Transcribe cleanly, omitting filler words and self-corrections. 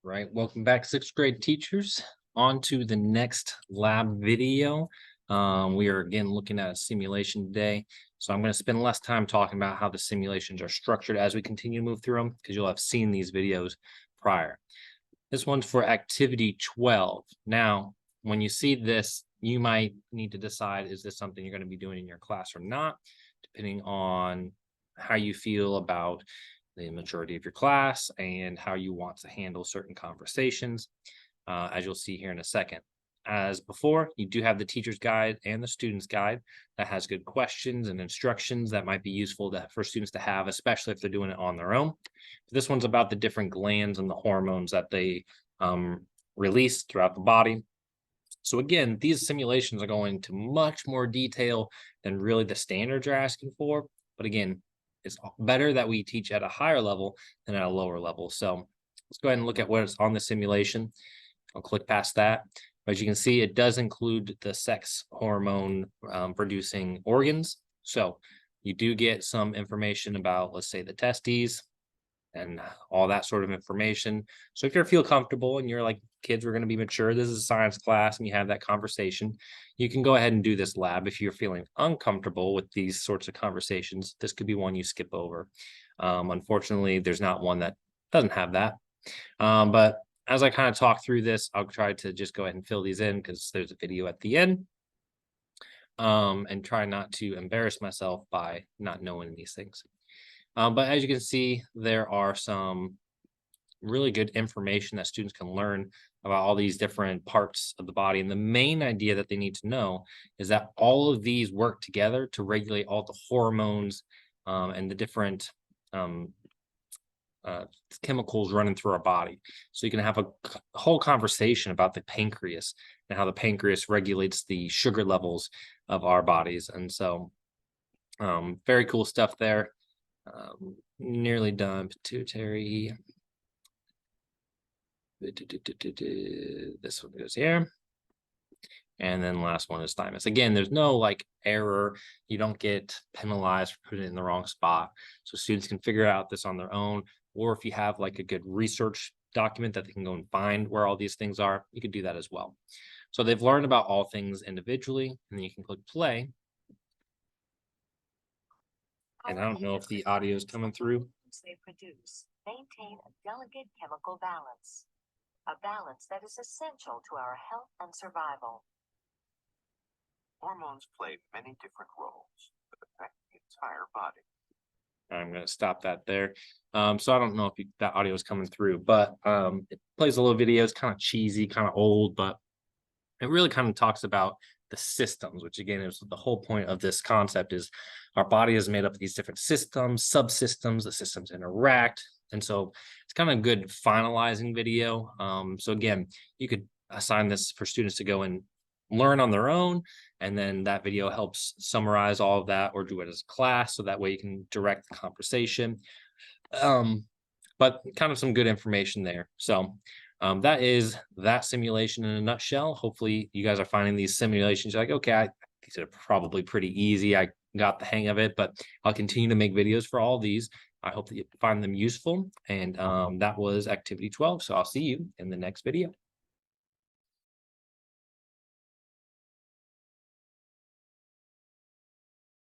Right. Welcome back, sixth grade teachers. On to the next lab video. We are again looking at a simulation today. So I'm going to spend less time talking about how the simulations are structured as we continue to move through them, because you'll have seen these videos prior. This one's for activity 12. Now, when you see this, you might need to decide, is this something you're going to be doing in your class or not, depending on how you feel about the maturity of your class and how you want to handle certain conversations, as you'll see here in a second. As before, you do have the teacher's guide and the student's guide that has good questions and instructions that might be useful for students to have, especially if they're doing it on their own. This one's about the different glands and the hormones that they release throughout the body. So again, these simulations are going into much more detail than really the standards are asking for. But again, it's better that we teach at a higher level than at a lower level. So let's go ahead and look at what's on the simulation. I'll click past that. But as you can see, it does include the sex hormone producing organs. So you do get some information about, let's say, the testes and all that sort of information. So if you feel comfortable and you're like, kids, we're going to be mature, this is a science class, and you have that conversation, you can go ahead and do this lab. If you're feeling uncomfortable with these sorts of conversations, this could be one you skip over. Unfortunately, there's not one that doesn't have that. But as I kind of talk through this, I'll try to just go ahead and fill these in because there's a video at the end. And try not to embarrass myself by not knowing these things. But as you can see, there are some really good information that students can learn about all these different parts of the body. And the main idea that they need to know is that all of these work together to regulate all the hormones and the different chemicals running through our body. So you can have a whole conversation about the pancreas and how the pancreas regulates the sugar levels of our bodies. And so very cool stuff there. Nearly done. Pituitary. This one goes here. And then last one is thymus. Again, there's no like error. You don't get penalized for putting it in the wrong spot. So students can figure out this on their own. Or if you have like a good research document that they can go and find where all these things are, you could do that as well. So they've learned about all things individually, and then you can click play. And I don't know if the audio is coming through. They produce maintain a delicate chemical balance, a balance that is essential to our health and survival. Hormones play many different roles that affect the entire body. I'm going to stop that there. So I don't know if that audio is coming through, but it plays a little video. It's kind of cheesy, kind of old, but it really kind of talks about the systems, which again is the whole point of this concept. Is our body is made up of these different systems, subsystems, the systems interact. And so it's kind of a good finalizing video. So again, you could assign this for students to go and learn on their own, and then that video helps summarize all of that, or do it as a class, so that way you can direct the conversation. But kind of some good information there. So that is that simulation in a nutshell. Hopefully you guys are finding these simulations, you're like, okay, these are probably pretty easy, I got the hang of it, but I'll continue to make videos for all these. I hope that you find them useful. And that was activity 12. So I'll see you in the next video.